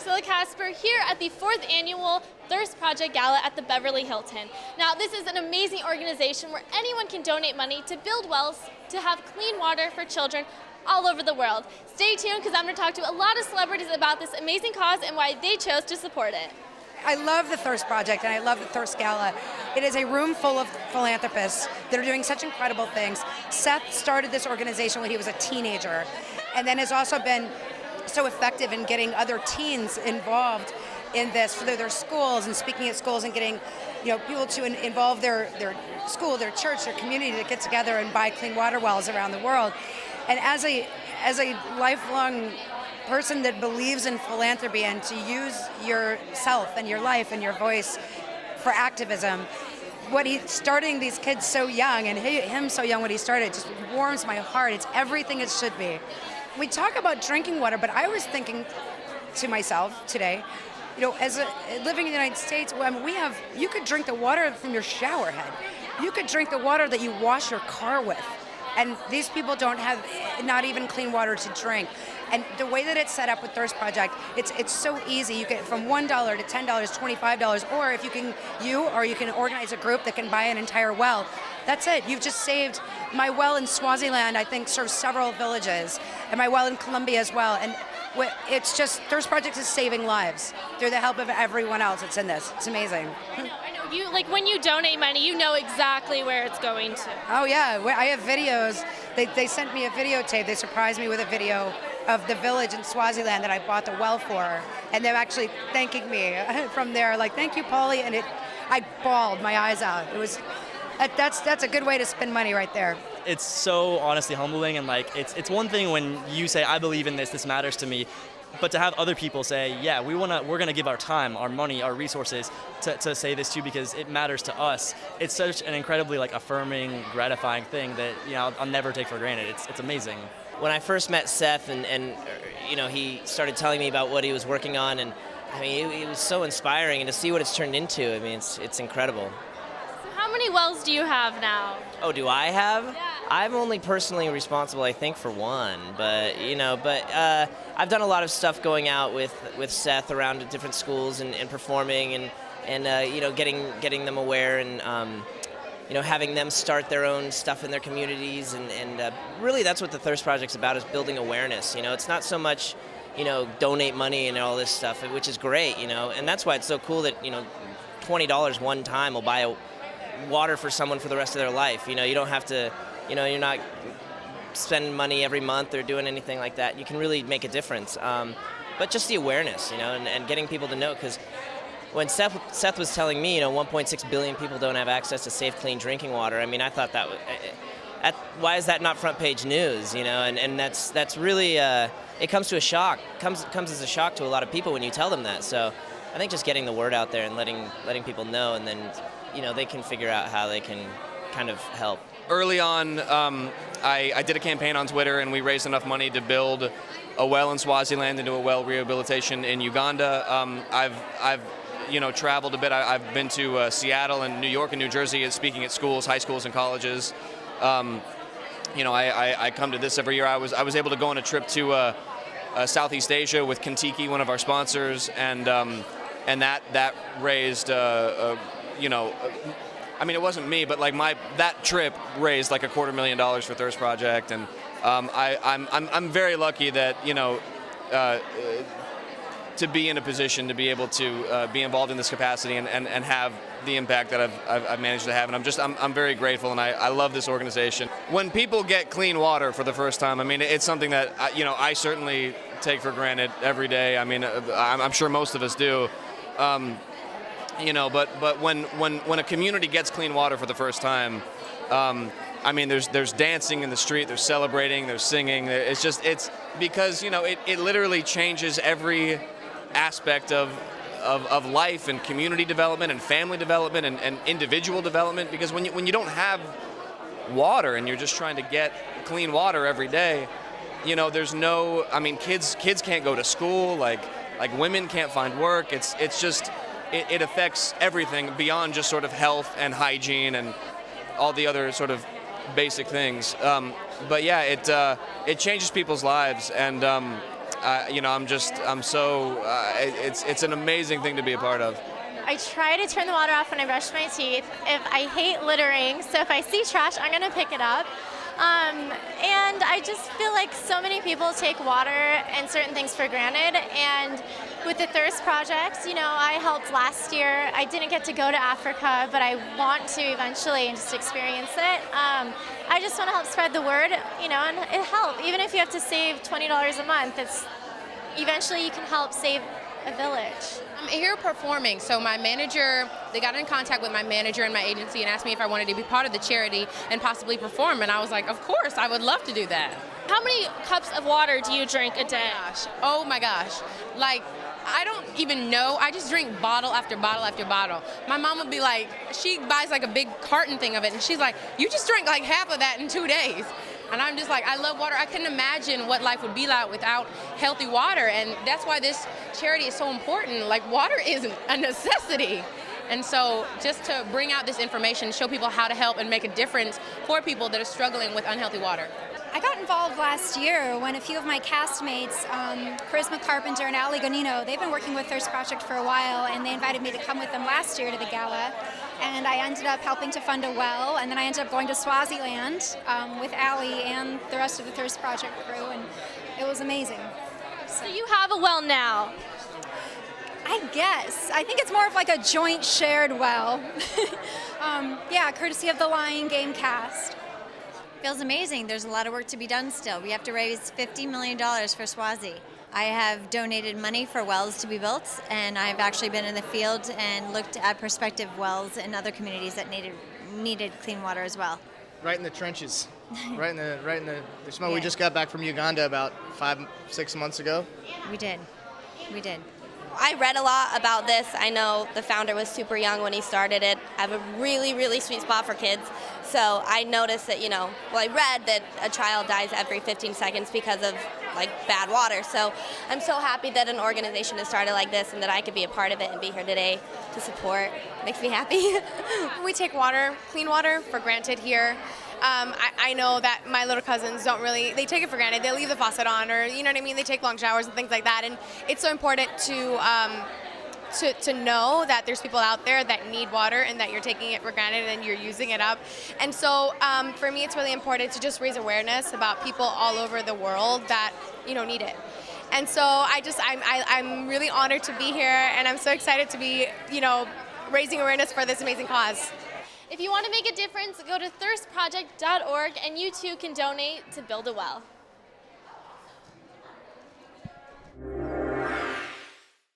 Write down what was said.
Priscilla Casper here at the 4th annual Thirst Project Gala at the Beverly Hilton. Now, this is an amazing organization where anyone can donate money to build wells to have clean water for children all over the world. Stay tuned because I'm going to talk to a lot of celebrities about this amazing cause and why they chose to support it. I love the Thirst Project and I love the Thirst Gala. It is a room full of philanthropists that are doing such incredible things. Seth started this organization when he was a teenager and then has also been so effective in getting other teens involved in this for their schools and speaking at schools and getting people to involve their school, their church, their community to get together and buy clean water wells around the world. And as a lifelong person that believes in philanthropy and to use yourself and your life and your voice for activism, what he's starting these kids so young and him so young when he started just warms my heart. It's everything it should be. We talk about drinking water, but I was thinking to myself today, as living in the United States, you could drink the water from your shower head. You could drink the water that you wash your car with. And these people don't have not even clean water to drink. And the way that it's set up with Thirst Project, it's so easy. You get from $1 to $10, $25, or if you can organize a group that can buy an entire well. That's it. You've just saved my well in Swaziland. I think serves several villages, and my well in Colombia as well. And it's just Thirst Project is saving lives through the help of everyone else that's in this. It's amazing. I know. When you donate money, you know exactly where it's going to. Oh yeah, I have videos. They sent me a videotape. They surprised me with a video of the village in Swaziland that I bought the well for, and they're actually thanking me from there, like, thank you, Pauley, and I bawled my eyes out. That's a good way to spend money right there. It's so honestly humbling, and it's one thing when you say, I believe in this matters to me, but to have other people say, yeah, we're gonna give our time, our money, our resources to say this too because it matters to us. It's such an incredibly affirming, gratifying thing that I'll never take for granted. It's amazing. When I first met Seth and he started telling me about what he was working on, and it was so inspiring, and to see what it's turned into, it's incredible. So how many wells do you have now? Oh, do I have? Yeah. I'm only personally responsible, I think, for one, but I've done a lot of stuff going out with Seth around to different schools and performing and getting them aware and having them start their own stuff in their communities and really that's what the Thirst Project's about, is building awareness. It's not so much donate money and all this stuff, which is great, and that's why it's so cool that $20 one time will buy water for someone for the rest of their life. You don't have to. You're not spending money every month or doing anything like that. You can really make a difference. But just the awareness, and getting people to know, because when Seth was telling me, 1.6 billion people don't have access to safe, clean drinking water, I thought that was, why is that not front page news, and that's really, it comes to a shock, comes as a shock to a lot of people when you tell them that. So I think just getting the word out there and letting people know, and then, they can figure out how they can kind of help. Early on, I did a campaign on Twitter, and we raised enough money to build a well in Swaziland and do a well rehabilitation in Uganda. I've traveled a bit. I've been to Seattle and New York and New Jersey speaking at schools, high schools and colleges. I come to this every year. I was able to go on a trip to Southeast Asia with Kentucky, one of our sponsors, and that raised it wasn't me, but that trip raised $250,000 for Thirst Project, and I'm very lucky that to be in a position to be able to be involved in this capacity and have the impact that I've managed to have, and I'm very grateful, and I love this organization. When people get clean water for the first time, it's something that I certainly take for granted every day. I'm sure most of us do. But when a community gets clean water for the first time, there's dancing in the street, there's celebrating, there's singing. It's because it literally changes every aspect of life and community development and family development and individual development. Because when you don't have water and you're just trying to get clean water every day, there's no. Kids can't go to school. Like women can't find work. It's just. It affects everything beyond just sort of health and hygiene and all the other sort of basic things. But yeah, it changes people's lives, and it's an amazing thing to be a part of. I try to turn the water off when I brush my teeth. I hate littering, so if I see trash, I'm gonna pick it up. And I just feel like so many people take water and certain things for granted. And with the Thirst Project, I helped last year. I didn't get to go to Africa, but I want to eventually and just experience it. I just want to help spread the word, and it helps. Even if you have to save $20 a month, eventually you can help save a village. I'm here performing, so they got in contact with my manager and my agency and asked me if I wanted to be part of the charity and possibly perform, and I was like, of course, I would love to do that. How many cups of water do you drink a day? Oh my gosh. Like, I don't even know. I just drink bottle after bottle after bottle. My mom would be like, she buys like a big carton thing of it, and she's like, you just drank like half of that in 2 days. And I'm just like, I love water. I couldn't imagine what life would be like without healthy water. And that's why this charity is so important. Like, water is a necessity. And so just to bring out this information, show people how to help and make a difference for people that are struggling with unhealthy water. I got involved last year when a few of my castmates, Carpenter and Ali Gonino, they've been working with Thirst Project for a while, and they invited me to come with them last year to the gala. And I ended up helping to fund a well, and then I ended up going to Swaziland with Ali and the rest of the Thirst Project crew, and it was amazing. So you have a well now? I guess. I think it's more of like a joint shared well. Courtesy of the Lion Game cast. Feels amazing. There's a lot of work to be done still. We have to raise $50 million for Swazi. I have donated money for wells to be built, and I've actually been in the field and looked at prospective wells in other communities that needed clean water as well. Right in the trenches, right in the smoke. Yeah. We just got back from Uganda about 5-6 months ago. We did. I read a lot about this. I know the founder was super young when he started it. I have a really, really sweet spot for kids. So I noticed that, I read that a child dies every 15 seconds because of bad water. So I'm so happy that an organization has started like this and that I could be a part of it and be here today to support. Makes me happy. We take clean water for granted here. I know that my little cousins they take it for granted. They leave the faucet on, or they take long showers and things like that. And it's so important to know that there's people out there that need water and that you're taking it for granted and you're using it up. And so for me, it's really important to just raise awareness about people all over the world that need it. And so I'm really honored to be here, and I'm so excited to be raising awareness for this amazing cause. If you want to make a difference, go to thirstproject.org and you too can donate to build a well.